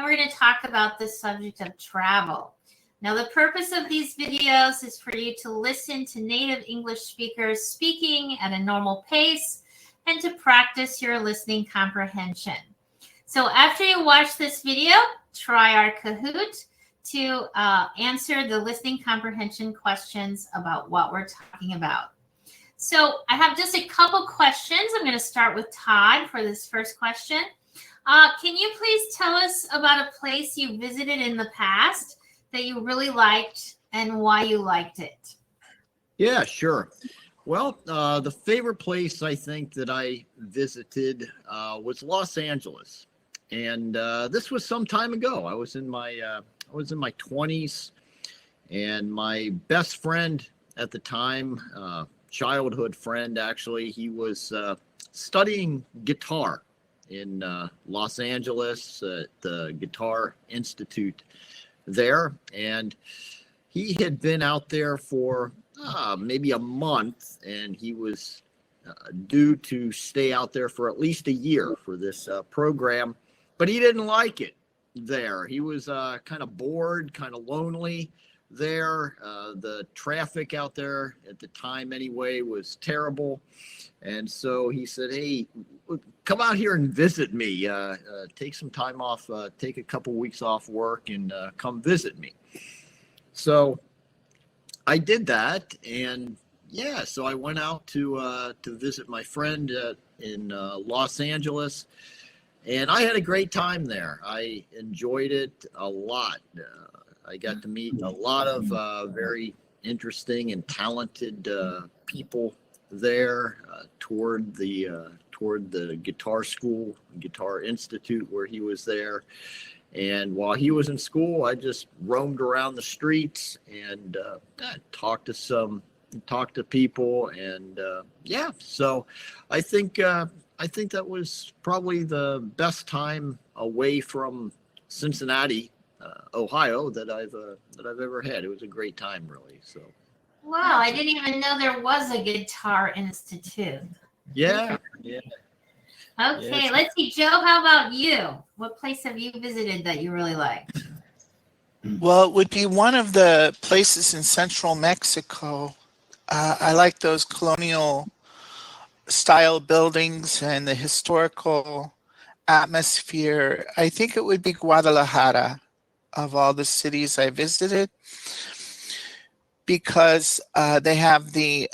and we're going to talk about the subject of travel. Now, the purpose of these videos is for you to listen to native English speakers speaking at a normal pace and to practice your listening comprehension. So after you watch this video, try our Kahoot to answer the listening comprehension questions about what we're talking about. So I have just a couple questions. I'm going to start with Todd for this first question. Can you please tell us about a place you visited in the past that you really liked and why you liked it? Yeah, sure. Well, the favorite place I think that I visited was Los Angeles, and this was some time ago. I was in my 20s, and my best friend at the time, childhood friend actually, he was studying guitar in Los Angeles at the Guitar Institute there, and he had been out there for maybe a month, and he was due to stay out there for at least a year for this program, but he didn't like it there. He was kind of bored, kind of lonely there. The traffic out there at the time anyway was terrible, and so he said, hey, come out here and visit me, take some time off, take a couple weeks off work and come visit me. So I did that, and yeah, so I went out to visit my friend in Los Angeles, and I had a great time there. I enjoyed it a lot. I got to meet a lot of very interesting and talented people there. Toward the guitar school, Guitar Institute, where he was there. And while he was in school, I just roamed around the streets and talked to people, and yeah. So I think that was probably the best time away from Cincinnati, Ohio, that I've ever had. It was a great time, really. So. Wow, I didn't even know there was a Guitar Institute. Yeah. Okay, let's see, Joe, how about you? What place have you visited that you really liked? Well, it would be one of the places in central Mexico. I like those colonial style buildings and the historical atmosphere. I think it would be Guadalajara of all the cities I visited, because they have the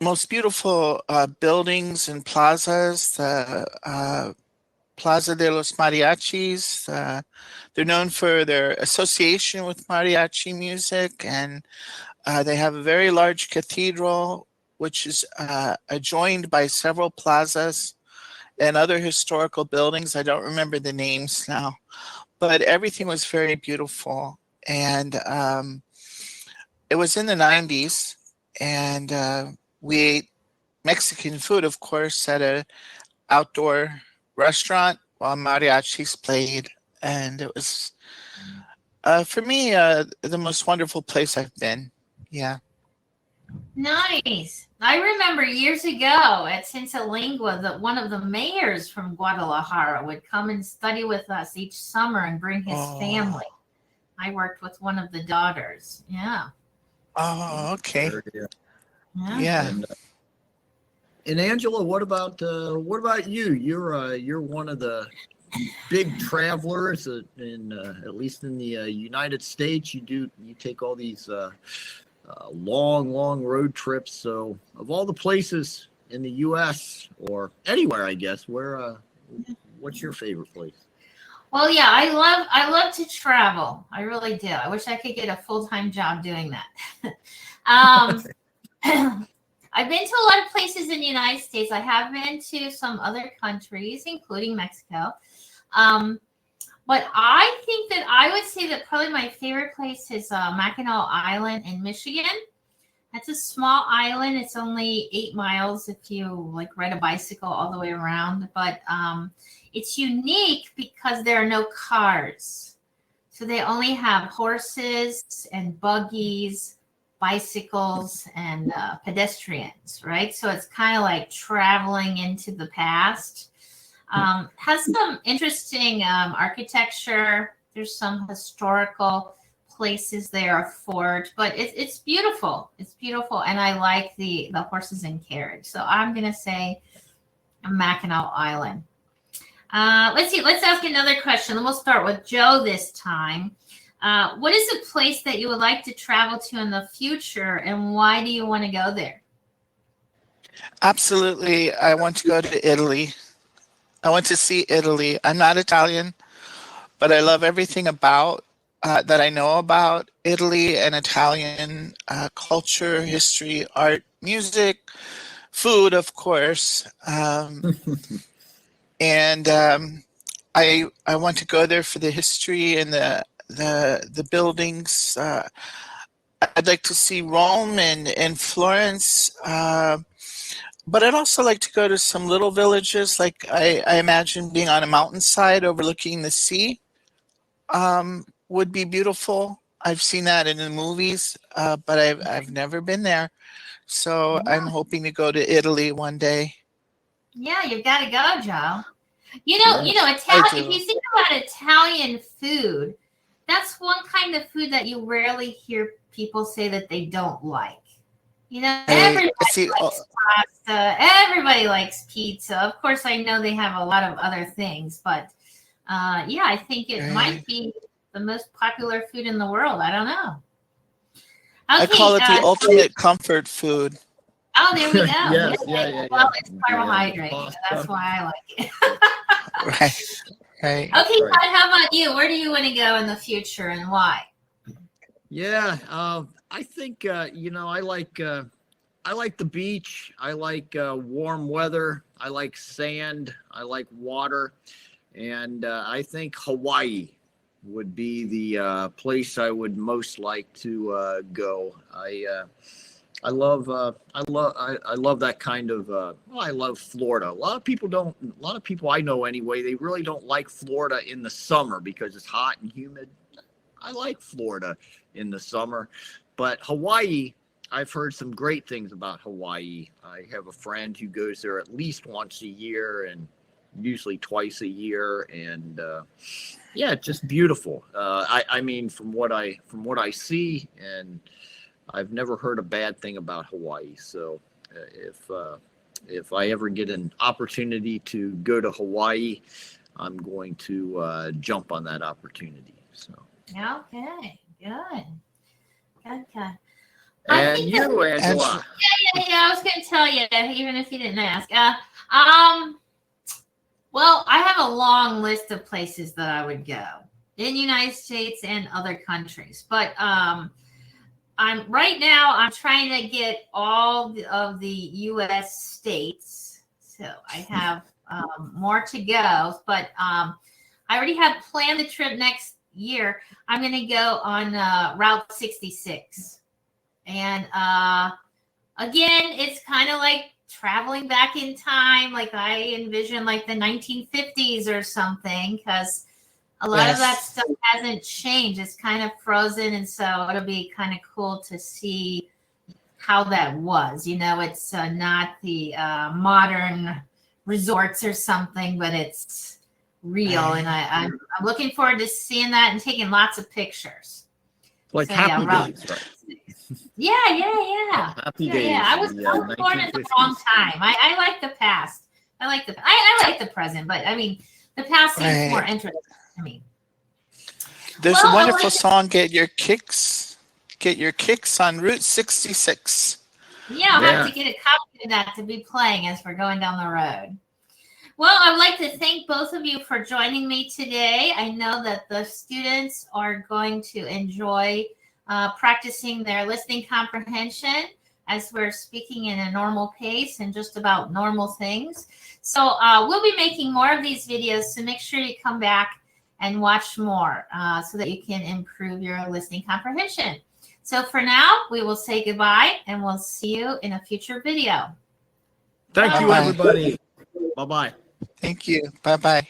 most beautiful buildings and plazas, the Plaza de los Mariachis. They're known for their association with mariachi music, and they have a very large cathedral, which is adjoined by several plazas and other historical buildings. I don't remember the names now, but everything was very beautiful. And it was in the 90s, and we ate Mexican food, of course, at an outdoor restaurant while mariachis played. And it was, for me, the most wonderful place I've been. Yeah. Nice. I remember years ago at CINCILINGUA that one of the mayors from Guadalajara would come and study with us each summer and bring his family. I worked with one of the daughters. Yeah. Oh, okay. Yeah. And Angela, what about you? You're one of the big travelers in at least in the United States. You take all these long road trips. So of all the places in the U.S. or anywhere, I guess, what's your favorite place? Well, yeah, I love to travel. I really do. I wish I could get a full-time job doing that. I've been to a lot of places in the United States. I have been to some other countries, including Mexico. But I think that I would say that probably my favorite place is Mackinac Island in Michigan. That's a small island. It's only 8 miles if you ride a bicycle all the way around. But it's unique because there are no cars. So they only have horses and buggies, bicycles, and pedestrians, right? So it's kind of like traveling into the past. Has some interesting architecture. There's some historical places there, a fort, but it's beautiful. It's beautiful, and I like the horses and carriage. So I'm gonna say Mackinac Island. Let's see. Let's ask another question. And we'll start with Joe this time. What is a place that you would like to travel to in the future, and why do you want to go there? Absolutely. I want to go to Italy. I want to see Italy. I'm not Italian, but I love everything about that I know about Italy and Italian culture, history, art, music, food, of course. And I want to go there for the history and the buildings. I'd like to see Rome and Florence. But I'd also like to go to some little villages. Like I imagine being on a mountainside overlooking the sea would be beautiful. I've seen that in the movies, but I've never been there. So Yeah. I'm hoping to go to Italy one day. Yeah, you've got to go, Joe. Yeah, Italian. If you think about Italian food, that's one kind of food that you rarely hear people say that they don't like. Everybody likes pasta. Everybody likes pizza. Of course, I know they have a lot of other things, but yeah, I think it might be the most popular food in the world. I don't know. Okay, I call it the ultimate comfort food. Oh, there we go. Yes, yeah. Well, it's carbohydrate. Yeah, That's why I like it. Right. Okay, Right. Todd, how about you? Where do you want to go in the future and why? Yeah, I think I like the beach. I like warm weather. I like sand. I like water, and I think Hawaii would be the place I would most like to go. I love that kind of. I love Florida. A lot of people I know anyway, they really don't like Florida in the summer because it's hot and humid. I like Florida in the summer, but Hawaii, I've heard some great things about Hawaii. I have a friend who goes there at least once a year and usually twice a year, and yeah, it's just beautiful. I mean, from what I see, and I've never heard a bad thing about Hawaii. So if I ever get an opportunity to go to Hawaii, I'm going to jump on that opportunity. So. Okay, good. And you, Angela. Yeah, I was going to tell you, even if you didn't ask. Well, I have a long list of places that I would go in the United States and other countries. But I'm trying to get all of the U.S. states. So I have more to go. But I already have planned the trip next year. I'm going to go on Route 66. And again, it's kind of like traveling back in time. Like I envision like the 1950s or something, because a lot of that stuff hasn't changed. It's kind of frozen. And so it'll be kind of cool to see how that was. It's not the modern resorts or something, but it's real. And I'm looking forward to seeing that and taking lots of pictures. Like so, Happy Days, right? Yeah. Happy Days. Yeah. I was born at the wrong time. I like the past. I like the present, but I mean, the past seems more interesting to me. There's a wonderful song, Get Your Kicks on Route 66. Yeah, I'll have to get a copy of that to be playing as we're going down the road. Well, I would like to thank both of you for joining me today. I know that the students are going to enjoy practicing their listening comprehension as we're speaking in a normal pace and just about normal things. So we'll be making more of these videos, so make sure you come back and watch more so that you can improve your listening comprehension. So for now, we will say goodbye, and we'll see you in a future video. Thank you, everybody. Bye-bye. Thank you. Bye-bye.